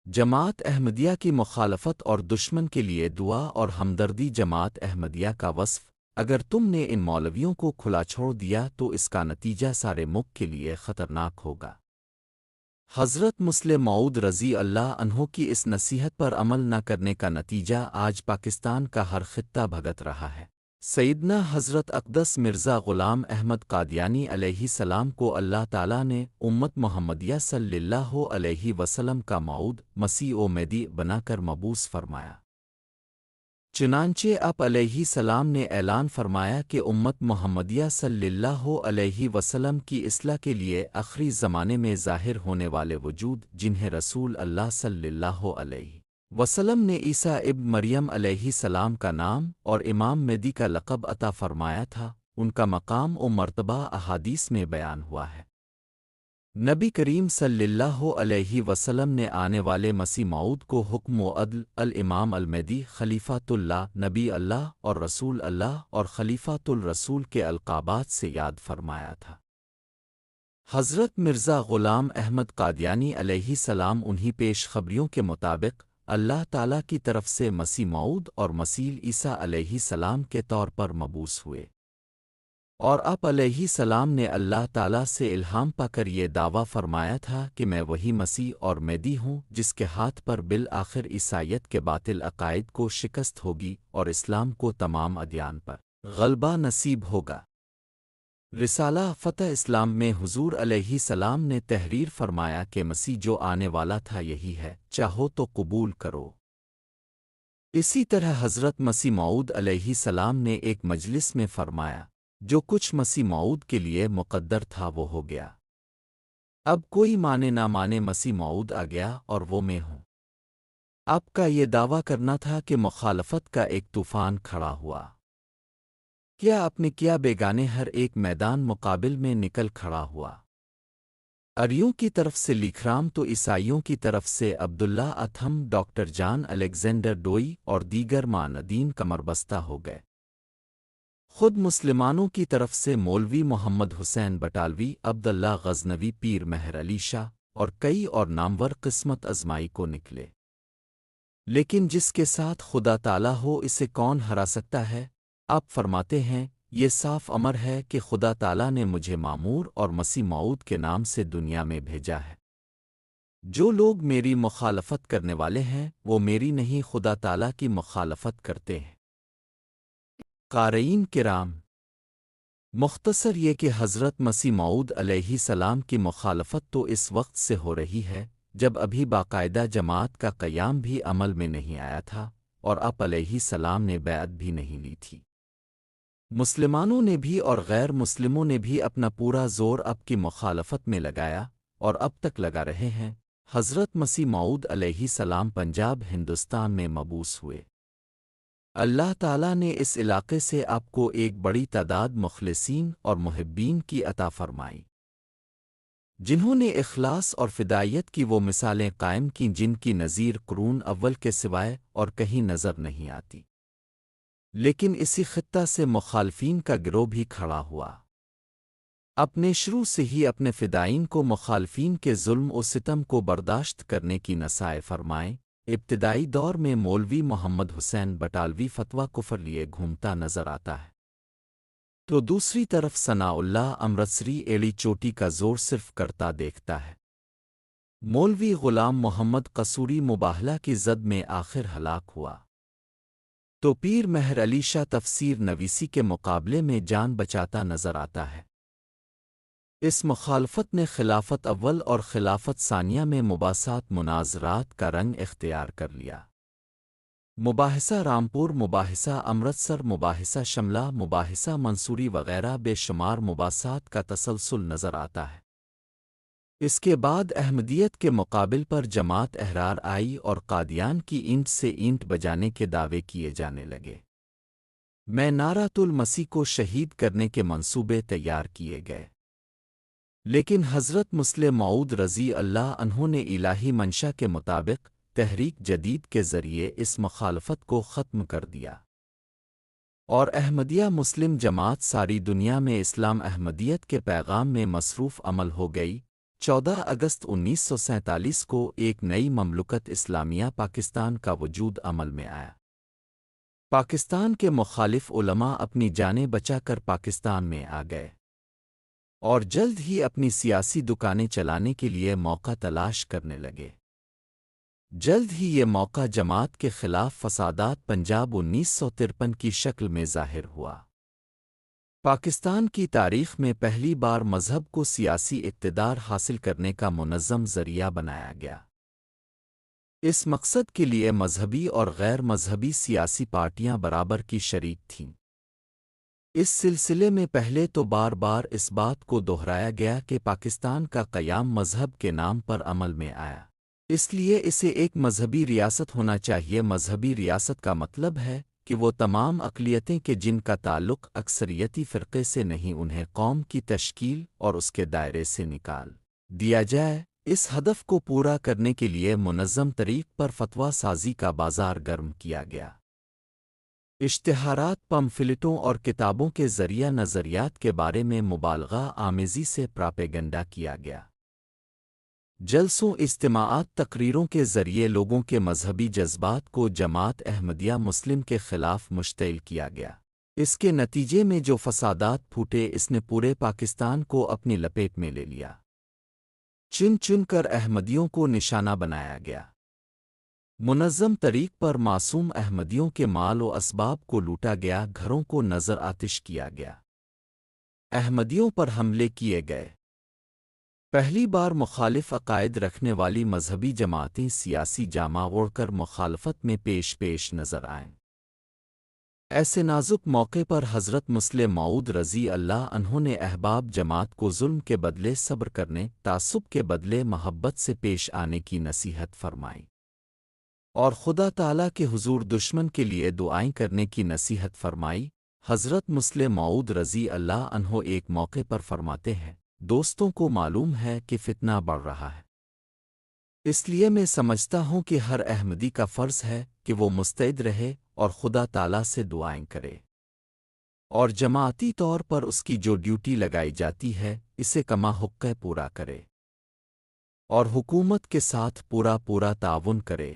جماعت احمدیہ کی مخالفت اور دشمن کے لیے دعا اور ہمدردی جماعت احمدیہ کا وصف اگر تم نے ان مولویوں کو کھلا چھوڑ دیا تو اس کا نتیجہ سارے ملک کے لیے خطرناک ہوگا۔ حضرت مسلم موعود رضی اللہ عنہ کی اس نصیحت پر عمل نہ کرنے کا نتیجہ آج پاکستان کا ہر خطہ بھگت رہا ہے۔ سیدنا حضرت اقدس مرزا غلام احمد قادیانی علیہ السلام کو اللہ تعالیٰ نے امت محمدیہ صلی اللہ علیہ وسلم کا موعود مسیح و مہدی بنا کر مبعوث فرمایا۔ چنانچہ آپ علیہ السلام نے اعلان فرمایا کہ امت محمدیہ صلی اللہ علیہ وسلم کی اصلاح کے لیے آخری زمانے میں ظاہر ہونے والے وجود جنہیں رسول اللہ صلی اللہ علیہ وسلم نے عیسیٰ ابن مریم علیہ السلام کا نام اور امام مہدی کا لقب عطا فرمایا تھا، ان کا مقام و مرتبہ احادیث میں بیان ہوا ہے۔ نبی کریم صلی اللہ علیہ وسلم نے آنے والے مسیح موعود کو حکم و عدل، الامام المہدی، خلیفۃ اللہ، نبی اللہ اور رسول اللہ اور خلیفۃ الرسول کے القابات سے یاد فرمایا تھا۔ حضرت مرزا غلام احمد قادیانی علیہ السلام انہی پیش خبریوں کے مطابق اللہ تعالیٰ کی طرف سے مسیح موعود اور مسیح عیسیٰ علیہ السلام کے طور پر مبعوث ہوئے، اور آپ علیہ السلام نے اللہ تعالیٰ سے الہام پا کر یہ دعویٰ فرمایا تھا کہ میں وہی مسیح اور مہدی ہوں جس کے ہاتھ پر بالآخر عیسائیت کے باطل عقائد کو شکست ہوگی اور اسلام کو تمام ادیان پر غلبہ نصیب ہوگا۔ رسالہ فتح اسلام میں حضور علیہ السلام نے تحریر فرمایا کہ مسیح جو آنے والا تھا یہی ہے، چاہو تو قبول کرو۔ اسی طرح حضرت مسیح موعود علیہ السلام نے ایک مجلس میں فرمایا، جو کچھ مسیح موعود کے لیے مقدر تھا وہ ہو گیا، اب کوئی مانے نہ مانے مسیح موعود آ گیا اور وہ میں ہوں۔ آپ کا یہ دعویٰ کرنا تھا کہ مخالفت کا ایک طوفان کھڑا ہوا، کیا آپ نے کیا بیگانے ہر ایک میدان مقابل میں نکل کھڑا ہوا۔ اریوں کی طرف سے لیکھرام تو عیسائیوں کی طرف سے عبداللہ اتھم، ڈاکٹر جان الیگزینڈر ڈوئی اور دیگر معاندین کمربستہ ہو گئے۔ خود مسلمانوں کی طرف سے مولوی محمد حسین بٹالوی، عبداللہ غزنوی، پیر مہر علی شاہ اور کئی اور نامور قسمت ازمائی کو نکلے، لیکن جس کے ساتھ خدا تعالیٰ ہو اسے کون ہرا سکتا ہے؟ آپ فرماتے ہیں، یہ صاف امر ہے کہ خدا تعالیٰ نے مجھے مامور اور مسیح موعود کے نام سے دنیا میں بھیجا ہے۔ جو لوگ میری مخالفت کرنے والے ہیں وہ میری نہیں خدا تعالیٰ کی مخالفت کرتے ہیں۔ قارئین کرام، مختصر یہ کہ حضرت مسیح موعود علیہ السلام کی مخالفت تو اس وقت سے ہو رہی ہے جب ابھی باقاعدہ جماعت کا قیام بھی عمل میں نہیں آیا تھا اور آپ علیہ السلام نے بیعت بھی نہیں لی تھی۔ مسلمانوں نے بھی اور غیر مسلموں نے بھی اپنا پورا زور اب کی مخالفت میں لگایا اور اب تک لگا رہے ہیں۔ حضرت مسیح موعود علیہ السلام پنجاب ہندوستان میں مبعوث ہوئے۔ اللہ تعالیٰ نے اس علاقے سے آپ کو ایک بڑی تعداد مخلصین اور محبین کی عطا فرمائی، جنہوں نے اخلاص اور فدائیت کی وہ مثالیں قائم کیں جن کی نظیر قرون اول کے سوائے اور کہیں نظر نہیں آتی۔ لیکن اسی خطہ سے مخالفین کا گروہ بھی کھڑا ہوا، اپنے شروع سے ہی اپنے فدائین کو مخالفین کے ظلم و ستم کو برداشت کرنے کی نصائح فرمائیں۔ ابتدائی دور میں مولوی محمد حسین بٹالوی فتویٰ کفر لیے گھومتا نظر آتا ہے، تو دوسری طرف ثناء اللہ امرتسری ایڑی چوٹی کا زور صرف کرتا دیکھتا ہے۔ مولوی غلام محمد قصوری مباہلہ کی زد میں آخر ہلاک ہوا، تو پیر مہر علی شاہ تفسیر نویسی کے مقابلے میں جان بچاتا نظر آتا ہے۔ اس مخالفت نے خلافت اول اور خلافت ثانیہ میں مباحثات مناظرات کا رنگ اختیار کر لیا۔ مباحثہ رامپور، مباحثہ امرتسر، مباحثہ شملہ، مباحثہ منصوری وغیرہ بے شمار مباحثات کا تسلسل نظر آتا ہے۔ اس کے بعد احمدیت کے مقابل پر جماعت احرار آئی اور قادیان کی اینٹ سے اینٹ بجانے کے دعوے کیے جانے لگے۔ میں نعرۃ المسیح کو شہید کرنے کے منصوبے تیار کیے گئے، لیکن حضرت مسلم موعود رضی اللہ عنہ نے الہی منشا کے مطابق تحریک جدید کے ذریعے اس مخالفت کو ختم کر دیا، اور احمدیہ مسلم جماعت ساری دنیا میں اسلام احمدیت کے پیغام میں مصروف عمل ہو گئی۔ 14 اگست 1947 کو ایک نئی مملکت اسلامیہ پاکستان کا وجود عمل میں آیا۔ پاکستان کے مخالف علماء اپنی جانیں بچا کر پاکستان میں آ گئے اور جلد ہی اپنی سیاسی دکانیں چلانے کے لیے موقع تلاش کرنے لگے۔ جلد ہی یہ موقع جماعت کے خلاف فسادات پنجاب 1953 کی شکل میں ظاہر ہوا۔ پاکستان کی تاریخ میں پہلی بار مذہب کو سیاسی اقتدار حاصل کرنے کا منظم ذریعہ بنایا گیا۔ اس مقصد کے لیے مذہبی اور غیر مذہبی سیاسی پارٹیاں برابر کی شریک تھیں۔ اس سلسلے میں پہلے تو بار بار اس بات کو دہرایا گیا کہ پاکستان کا قیام مذہب کے نام پر عمل میں آیا، اس لیے اسے ایک مذہبی ریاست ہونا چاہیے۔ مذہبی ریاست کا مطلب ہے کہ وہ تمام اقلیتیں کہ جن کا تعلق اکثریتی فرقے سے نہیں انہیں قوم کی تشکیل اور اس کے دائرے سے نکال دیا جائے۔ اس ہدف کو پورا کرنے کے لیے منظم طریق پر فتویٰ سازی کا بازار گرم کیا گیا۔ اشتہارات، پمفلٹوں اور کتابوں کے ذریعہ نظریات کے بارے میں مبالغہ آمیزی سے پراپیگنڈا کیا گیا۔ جلسوں، اجتماعات، تقریروں کے ذریعے لوگوں کے مذہبی جذبات کو جماعت احمدیہ مسلم کے خلاف مشتعل کیا گیا۔ اس کے نتیجے میں جو فسادات پھوٹے اس نے پورے پاکستان کو اپنی لپیٹ میں لے لیا۔ چن چن کر احمدیوں کو نشانہ بنایا گیا۔ منظم طریق پر معصوم احمدیوں کے مال و اسباب کو لوٹا گیا، گھروں کو نظر آتش کیا گیا، احمدیوں پر حملے کیے گئے۔ پہلی بار مخالف عقائد رکھنے والی مذہبی جماعتیں سیاسی جامہ اوڑھ کر مخالفت میں پیش نظر آئیں۔ ایسے نازک موقع پر حضرت مسلم موعود رضی اللہ عنہ نے احباب جماعت کو ظلم کے بدلے صبر کرنے، تعصب کے بدلے محبت سے پیش آنے کی نصیحت فرمائی اور خدا تعالیٰ کے حضور دشمن کے لیے دعائیں کرنے کی نصیحت فرمائی۔ حضرت مسلم موعود رضی اللہ عنہ ایک موقع پر فرماتے ہیں، دوستوں کو معلوم ہے کہ فتنہ بڑھ رہا ہے، اس لیے میں سمجھتا ہوں کہ ہر احمدی کا فرض ہے کہ وہ مستعد رہے اور خدا تعالیٰ سے دعائیں کرے اور جماعتی طور پر اس کی جو ڈیوٹی لگائی جاتی ہے اسے کما حق پورا کرے اور حکومت کے ساتھ پورا تعاون کرے۔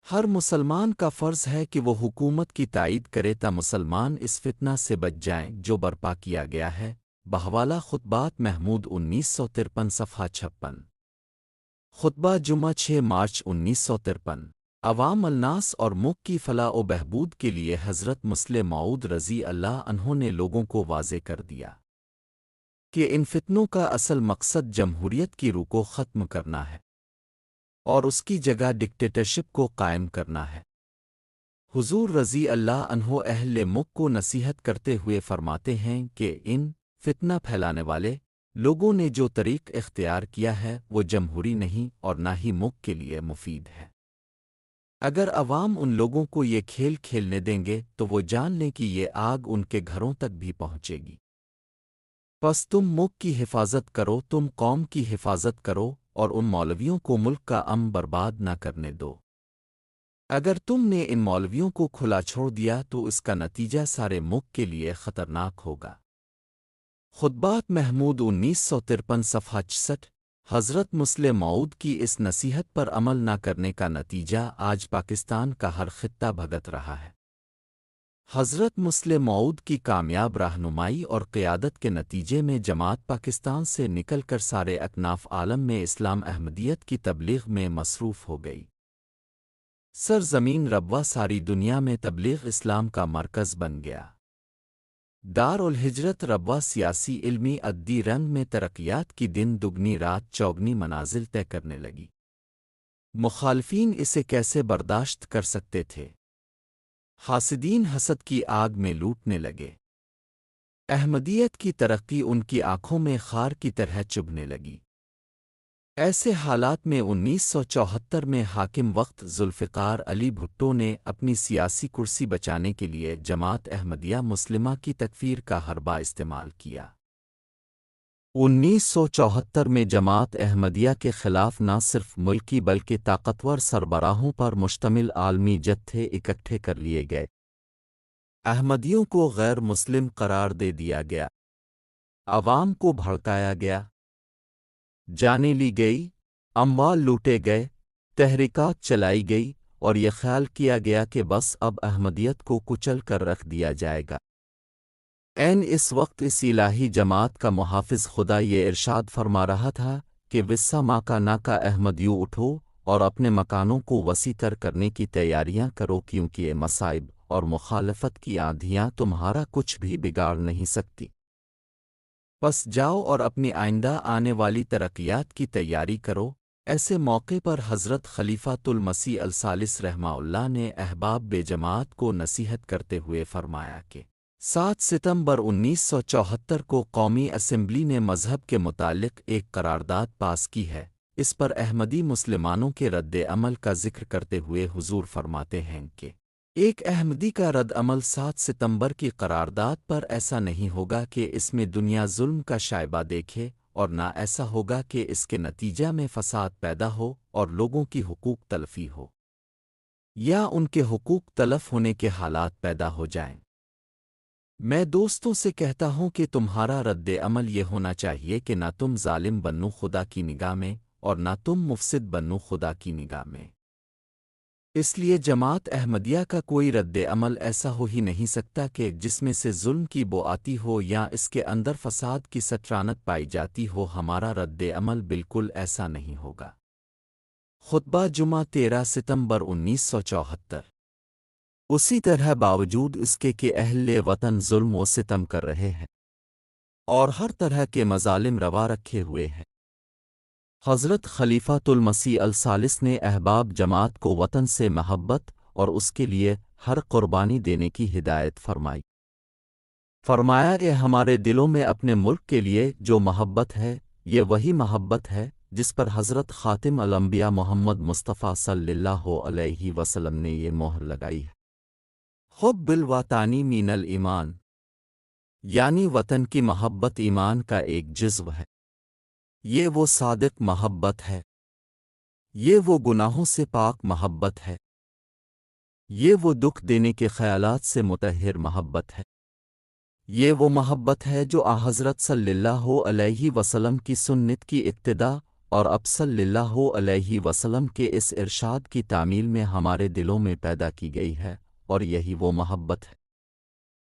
ہر مسلمان کا فرض ہے کہ وہ حکومت کی تائید کرے تا مسلمان اس فتنہ سے بچ جائیں جو برپا کیا گیا ہے۔ بحوالہ خطبات محمود 1953 صفحہ 56۔ خطبہ جمعہ 6 مارچ 1953۔ عوام الناس اور ملک کی فلاح و بہبود کے لیے حضرت مسلم موعود رضی اللہ عنہ نے لوگوں کو واضح کر دیا کہ ان فتنوں کا اصل مقصد جمہوریت کی روح کو ختم کرنا ہے اور اس کی جگہ ڈکٹیٹرشپ کو قائم کرنا ہے۔ حضور رضی اللہ عنہ اہل ملک کو نصیحت کرتے ہوئے فرماتے ہیں کہ ان فتنہ پھیلانے والے لوگوں نے جو طریق اختیار کیا ہے وہ جمہوری نہیں اور نہ ہی ملک کے لیے مفید ہے۔ اگر عوام ان لوگوں کو یہ کھیل کھیلنے دیں گے تو وہ جان لیں کہ یہ آگ ان کے گھروں تک بھی پہنچے گی۔ پس تم ملک کی حفاظت کرو، تم قوم کی حفاظت کرو اور ان مولویوں کو ملک کا امن برباد نہ کرنے دو۔ اگر تم نے ان مولویوں کو کھلا چھوڑ دیا تو اس کا نتیجہ سارے ملک کے لیے خطرناک ہوگا۔ خطبات محمود 1953 صفحہ 66۔ حضرت مسلم موعود کی اس نصیحت پر عمل نہ کرنے کا نتیجہ آج پاکستان کا ہر خطہ بھگت رہا ہے۔ حضرت مسلم موعود کی کامیاب رہنمائی اور قیادت کے نتیجے میں جماعت پاکستان سے نکل کر سارے اکناف عالم میں اسلام احمدیت کی تبلیغ میں مصروف ہو گئی۔ سرزمین ربوہ ساری دنیا میں تبلیغ اسلام کا مرکز بن گیا۔ دار الہجرت ربوہ سیاسی، علمی، عددی رنگ میں ترقیات کی دن دگنی رات چوگنی منازل طے کرنے لگی۔ مخالفین اسے کیسے برداشت کر سکتے تھے؟ حاسدین حسد کی آگ میں لوٹنے لگے۔ احمدیت کی ترقی ان کی آنکھوں میں خار کی طرح چبھنے لگی۔ ایسے حالات میں 1974 میں حاکم وقت ذوالفقار علی بھٹو نے اپنی سیاسی کرسی بچانے کے لیے جماعت احمدیہ مسلمہ کی تکفیر کا حربہ استعمال کیا۔ 1974 میں جماعت احمدیہ کے خلاف نہ صرف ملکی بلکہ طاقتور سربراہوں پر مشتمل عالمی جتھے اکٹھے کر لیے گئے۔ احمدیوں کو غیر مسلم قرار دے دیا گیا، عوام کو بھڑکایا گیا، جانیں لی گئی، اموال لوٹے گئے، تحریکات چلائی گئی، اور یہ خیال کیا گیا کہ بس اب احمدیت کو کچل کر رکھ دیا جائے گا۔ اس وقت اس الہی جماعت کا محافظ خدا یہ ارشاد فرما رہا تھا کہ وسا ماں کا نا کا احمدیو اٹھو اور اپنے مکانوں کو وسیع تر کرنے کی تیاریاں کرو، کیونکہ یہ مصائب اور مخالفت کی آندھیاں تمہارا کچھ بھی بگاڑ نہیں سکتی۔ پس جاؤ اور اپنی آئندہ آنے والی ترقیات کی تیاری کرو۔ ایسے موقع پر حضرت خلیفۃ المسیح الثالث رحمہ اللہ نے احباب بے جماعت کو نصیحت کرتے ہوئے فرمایا کہ 7 ستمبر 1974 کو قومی اسمبلی نے مذہب کے متعلق ایک قرارداد پاس کی ہے۔ اس پر احمدی مسلمانوں کے رد عمل کا ذکر کرتے ہوئے حضور فرماتے ہیں کہ ایک احمدی کا رد عمل 7 ستمبر کی قرارداد پر ایسا نہیں ہوگا کہ اس میں دنیا ظلم کا شائبہ دیکھے، اور نہ ایسا ہوگا کہ اس کے نتیجہ میں فساد پیدا ہو اور لوگوں کی حقوق تلفی ہو یا ان کے حقوق تلف ہونے کے حالات پیدا ہو جائیں۔ میں دوستوں سے کہتا ہوں کہ تمہارا رد عمل یہ ہونا چاہیے کہ نہ تم ظالم بنو خدا کی نگاہ میں اور نہ تم مفسد بنو خدا کی نگاہ میں۔ اس لیے جماعت احمدیہ کا کوئی رد عمل ایسا ہو ہی نہیں سکتا کہ جس میں سے ظلم کی بو آتی ہو یا اس کے اندر فساد کی سٹرانت پائی جاتی ہو۔ ہمارا رد عمل بالکل ایسا نہیں ہوگا۔ خطبہ جمعہ 13 ستمبر 1974۔ اسی طرح باوجود اس کے کہ اہل وطن ظلم و ستم کر رہے ہیں اور ہر طرح کے مظالم روا رکھے ہوئے ہیں، حضرت خلیفۃ المسیح الثالث نے احباب جماعت کو وطن سے محبت اور اس کے لیے ہر قربانی دینے کی ہدایت فرمائی۔ فرمایا کہ ہمارے دلوں میں اپنے ملک کے لیے جو محبت ہے، یہ وہی محبت ہے جس پر حضرت خاتم الانبیاء محمد مصطفیٰ صلی اللہ علیہ وسلم نے یہ مہر لگائی ہے۔ حب الوطنی من الایمان، یعنی وطن کی محبت ایمان کا ایک جزو ہے۔ یہ وہ صادق محبت ہے، یہ وہ گناہوں سے پاک محبت ہے، یہ وہ دکھ دینے کے خیالات سے مطہر محبت ہے، یہ وہ محبت ہے جو حضرت صلی اللہ علیہ وسلم کی سنت کی اقتداء اور اب صلی اللہ علیہ وسلم کے اس ارشاد کی تعمیل میں ہمارے دلوں میں پیدا کی گئی ہے، اور یہی وہ محبت ہے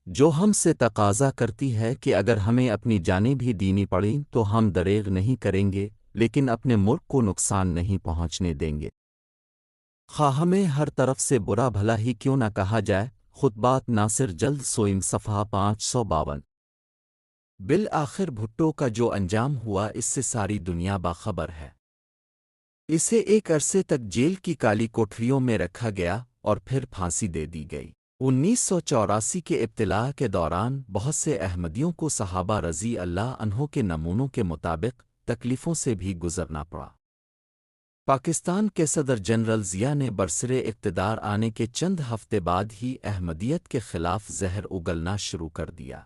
جو ہم سے تقاضا کرتی ہے کہ اگر ہمیں اپنی جانیں بھی دینی پڑیں تو ہم دریغ نہیں کریں گے، لیکن اپنے ملک کو نقصان نہیں پہنچنے دیں گے، خواہ ہمیں ہر طرف سے برا بھلا ہی کیوں نہ کہا جائے۔ خطبات ناصر جلد سوئم صفحہ 552۔ بالآخر بھٹو کا جو انجام ہوا اس سے ساری دنیا باخبر ہے۔ اسے ایک عرصے تک جیل کی کالی کوٹریوں میں رکھا گیا اور پھر پھانسی دے دی گئی۔ 1984 کے ابتلاء کے دوران بہت سے احمدیوں کو صحابہ رضی اللہ عنہ کے نمونوں کے مطابق تکلیفوں سے بھی گزرنا پڑا۔ پاکستان کے صدر جنرل ضیاء نے برسرِ اقتدار آنے کے چند ہفتے بعد ہی احمدیت کے خلاف زہر اگلنا شروع کر دیا۔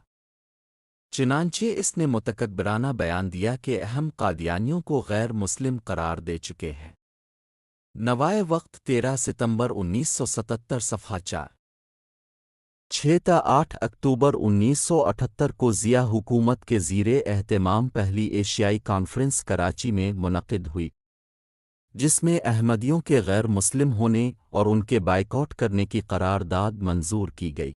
چنانچہ اس نے متکبرانہ بیان دیا کہ اہم قادیانیوں کو غیر مسلم قرار دے چکے ہیں۔ نوائے وقت 13 ستمبر 1977 صفحہ 4۔ 6 تا 8 اکتوبر 1978 کو ضیاء حکومت کے زیر اہتمام پہلی ایشیائی کانفرنس کراچی میں منعقد ہوئی، جس میں احمدیوں کے غیر مسلم ہونے اور ان کے بائیکاٹ کرنے کی قرارداد منظور کی گئی۔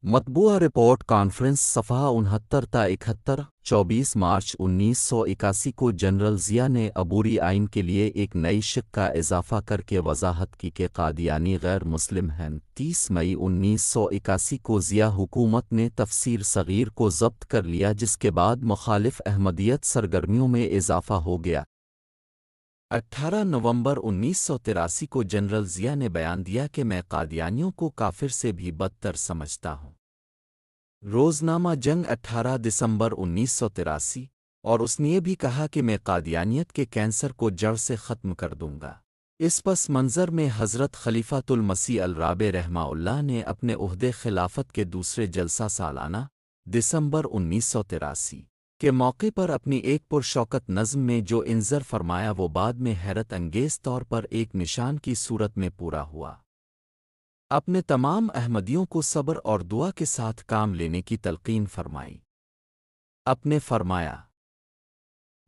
مطبوعہ رپورٹ کانفرنس صفحہ 69 تا 71۔ 24 مارچ 1981 کو جنرل ضیاء نے عبوری آئین کے لیے ایک نئی شق کا اضافہ کر کے وضاحت کی کہ قادیانی غیر مسلم ہیں۔ 30 مئی 1981 کو ضیاء حکومت نے تفسیر صغیر کو ضبط کر لیا، جس کے بعد مخالف احمدیت سرگرمیوں میں اضافہ ہو گیا۔ 18 نومبر 1983 کو جنرل ضیاء نے بیان دیا کہ میں قادیانیوں کو کافر سے بھی بدتر سمجھتا ہوں۔ روزنامہ جنگ 18 دسمبر 1983۔ اور اس نے یہ بھی کہا کہ میں قادیانیت کے کینسر کو جڑ سے ختم کر دوں گا۔ اس پس منظر میں حضرت خلیفۃ المسیح الرابع رحمہ اللہ نے اپنے عہدے خلافت کے دوسرے جلسہ سالانہ دسمبر 1983 کے موقع پر اپنی ایک پرشوکت نظم میں جو انذر فرمایا وہ بعد میں حیرت انگیز طور پر ایک نشان کی صورت میں پورا ہوا۔ اپنے تمام احمدیوں کو صبر اور دعا کے ساتھ کام لینے کی تلقین فرمائی۔ اپنے فرمایا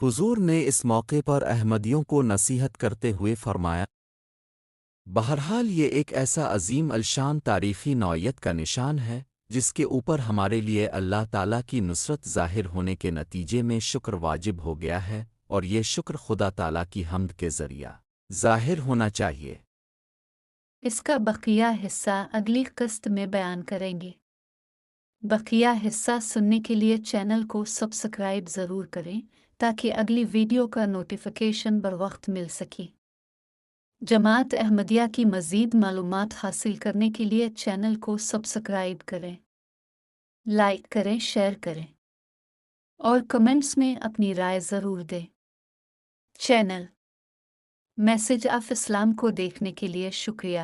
حضور نے اس موقع پر احمدیوں کو نصیحت کرتے ہوئے فرمایا، بہرحال یہ ایک ایسا عظیم الشان تاریخی نوعیت کا نشان ہے جس کے اوپر ہمارے لیے اللہ تعالیٰ کی نصرت ظاہر ہونے کے نتیجے میں شکر واجب ہو گیا ہے، اور یہ شکر خدا تعالیٰ کی حمد کے ذریعہ ظاہر ہونا چاہیے۔ اس کا بقیہ حصہ اگلی قسط میں بیان کریں گے۔ بقیہ حصہ سننے کے لیے چینل کو سبسکرائب ضرور کریں تاکہ اگلی ویڈیو کا نوٹیفیکیشن بروقت مل سکے۔ جماعت احمدیہ کی مزید معلومات حاصل کرنے کے لیے چینل کو سبسکرائب کریں، لائک کریں، شیئر کریں اور کمنٹس میں اپنی رائے ضرور دیں۔ چینل میسج آف اسلام کو دیکھنے کے لیے شکریہ۔